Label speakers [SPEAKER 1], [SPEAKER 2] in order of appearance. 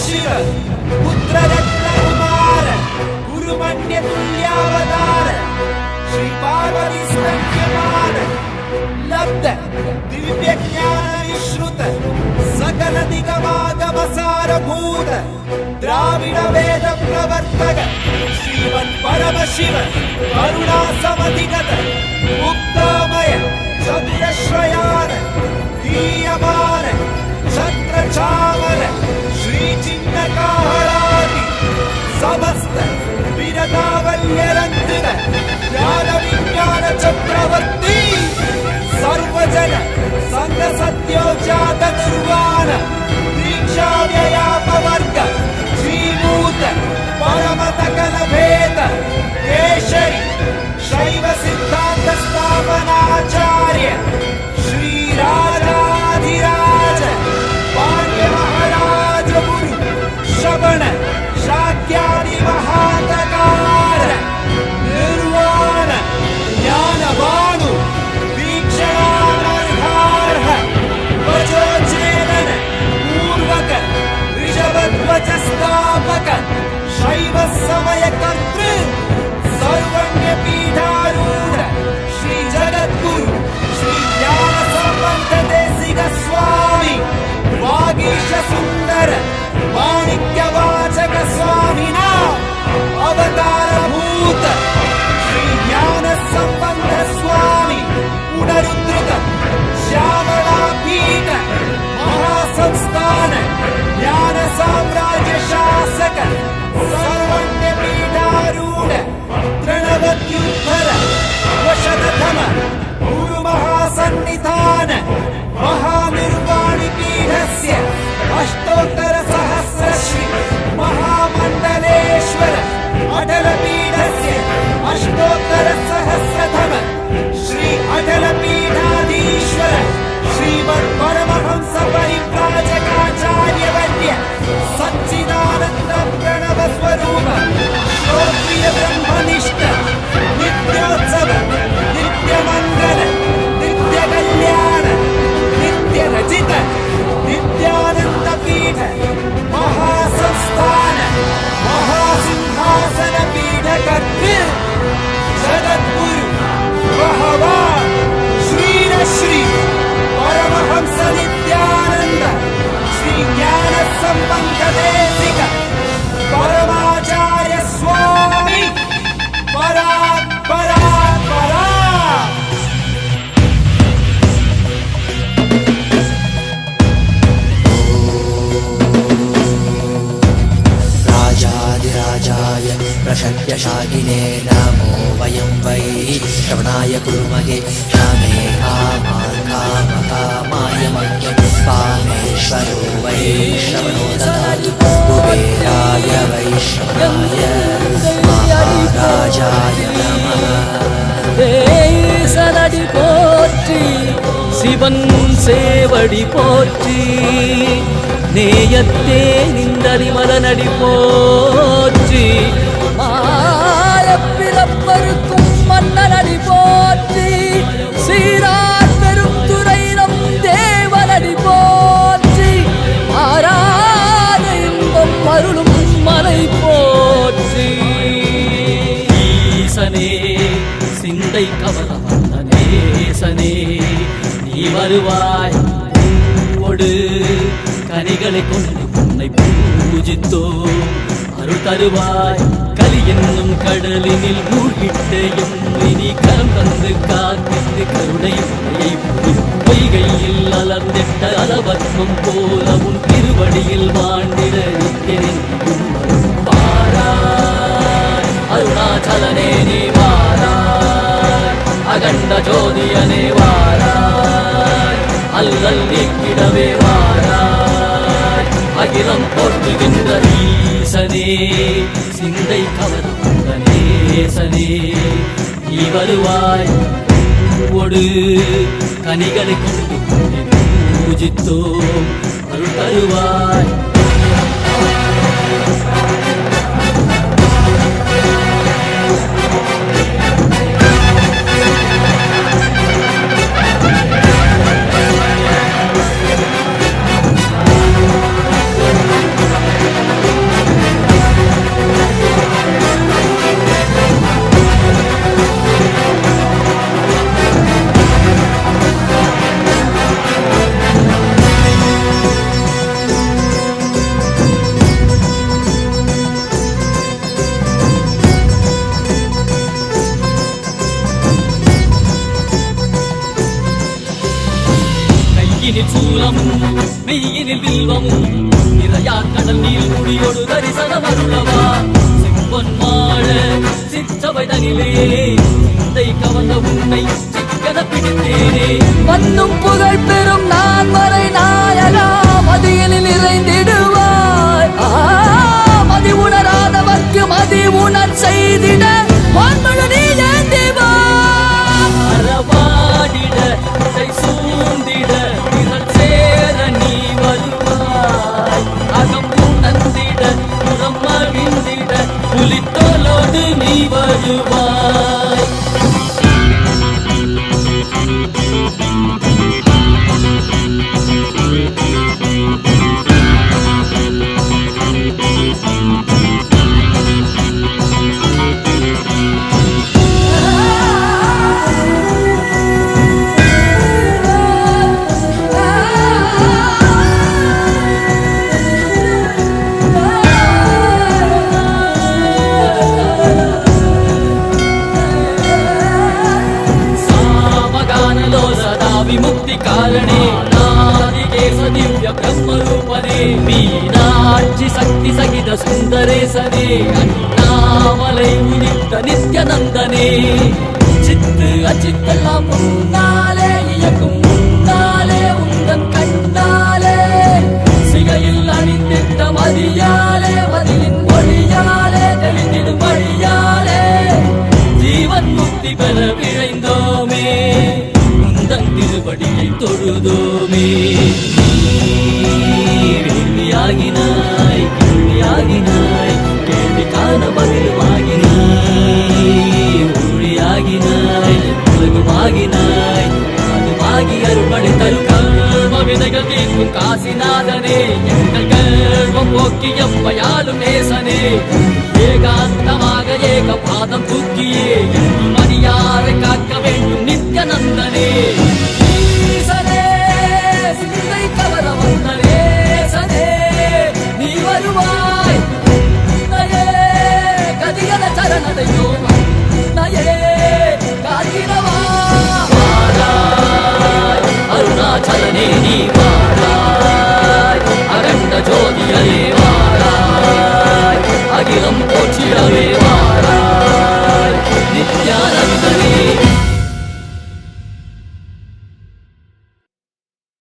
[SPEAKER 1] शिव पुत्ररत्नकुमार गुरुमन्यतुल्यावतार श्री पार्वती स्तन्यमान लब्ध दिव्यज्ञान विश्रुत सकल निगमागमसारभूत द्राविड वेद प्रवर्तक श्रीमन् परमशिव करुणा समधिगत मुक्तामय चतुरश्रयान दीयमान छत्र चावल श्री चिन्नकाहलादि समस्त विरतावल्यरन्तित ज्ञान विज्ञान चक्रवर्ती सर्वजन संग सत्योजात निर्वाण दीक्षा व्ययापवर्ग जीवूत परम सकल भेद केशरी शैव सिद्धांत स्थापनाचार्य श्री राजाधिराज पांड्य महाराज गुरु श्रवण शाक्यादि महातकार निर्वाण ज्ञानवानु दीक्षानर्हार्ह वचोचेदन पूर्वक ऋषभध्वज स्थापक शैव समय कर्तृ सर्वज्ञ पीठारूढ़ श्री जगद्गुरु श्री ज्ञान संबंध देशिक स्वामी वागीश सुंदर माणिक्य वाचक स्वामिना अवतार भूत श्री ज्ञान संबंध स्वामी पुनरुद्धृत श्यामला पीठ महासंस्थान ज्ञान साम्राज्य शासक सर्वज्ञ पीठारूढ़ तृणवत्युत्तर वशततम गुरु महासन्निधान महानिर्वाणि पीठस्य अष्टोत्तर सहस्र श्री महामंडलेश्वर अटल पीठस्य अष्टोत्तर सहस्रतम श्री अटल पीठाधीश्वर श्रीमद् परमहंस परिव्राजकाचार्य वर्य सच्चिदानंद प्रणव स्वरूप श्रोत्रिय ब्रह्मनिष्ठ नित्योत्सव नित्य मंगल नित्य कल्याण नित्य रचित नित्यानंद पीठ महासंस्थान महासिंहासन पीठ कर्तृ जगद्गुरु भगवान श्री श्री परमहंस नित्यानंद श्री ज्ञान संबंध देशिक परमाचार्य स्वामी परात् परात् परात्
[SPEAKER 2] राजाधिराजाय प्रशक्यशाकिने नमो वयं वै श्रवणाय कुर्महे कामे कामान् कामकामाय मह्यं कामेश्वरो वै श्रवणो ददातु कुबेराय वै श्रवणाय महाराजाय नमः
[SPEAKER 3] தேசனடி போற்றி சிவன் சேவடி போற்றி நேயத்தே நிந்தரிமலனடி போற்றி மாயப்பிறப்பருக்கும் மன்னனடி போற்றி சீரார் பெரும் துறை நம் தேவனடி போற்றி ஆராத இன்பம் அருளும் மலை போற்றி ஈசனே சிந்தை கவல வந்த நேசனே நீ வருவாய் பூவோடு கனிகளை கொண்டு உன்னை பூஜித்தோ அருள் தருவாய் கலி என்னும் கடலினில் மூழ்கிட்டையும் இனி கரம் தந்து காத்திட்டு கருணை உரையை பொய்கையில் அலர்ந்திட்ட அலவத்மம் போல உன் திருவடியில் வாழ்ந்திட நித்திரின் வாராய் அருணாச்சலனே நீ வாராய் அகண்ட ஜோதியனே வாராய் அல்லல் நீக்கிடவே வாராய் அகிலம் போற்றுகின்ற ஈசனே சிந்தை கவர்ந்த நேசனே நீ வருவாய் ஒடு கனிகளை கொண்டு பூஜித்தோம் அருள் தருவாய் கையில் வில்வமும் நிறையார் கடல் நீர் குடியோடு தரிசனம் அருளவா செம்பொன் மாட சிற்றவை தனிலே சிந்தை கவர்ந்த உன்னை சிக்கன பிடித்தேனே
[SPEAKER 4] மண்ணும் புகழ் பெறும் நான் வரை நாயகா மதியில் நிறைந்திடுவாய் மதி உணராதவர்க்கு மதி உணர் செய்திட வான்மழு நீ ஏந்திவா
[SPEAKER 3] அறவாடிட இசை சூழ்ந்திட விரல் சேர நீ வருவாய் அகம் உணர்ந்திட புறம் மகிழ்ந்திட புலித்தோலோடு நீ வருவாய் विमुक्ति कारणे नादिकेश दिव्य ब्रह्मरूपने मीनाक्षि शक्ति सहित सुंदरे सने अन्नामलै उदित नित्यानंदने चित्त अचित्तெல்லாம் முன்னாலே இயக்கும் முன்னாலே உந்தன் கண்ணாலே சிகையில் அணிந்திட்ட மதியாலே மதியின் மொழியாலே தெளிந்திடும் வழியாலே ஜீவன் முக்தி பெற விழைந்தோமே திருவடியை தொழுதோமே வேள்வியாகினாய் கேள்வியாகினாய் கேள்வி காண பதிலுமாகினாய் ஊழியாகினாய் உலகுமாகினாய் அதுமாகி அருள்படை தரும் கர்ம விதைகள் தீர்க்கும் காசிநாதனே எங்கள் கர்மம் போக்கி எம்மையாளும் நேசனே ஏகாந்தமாக ஏக பாதம் தூக்கியே மணியாரை காக்க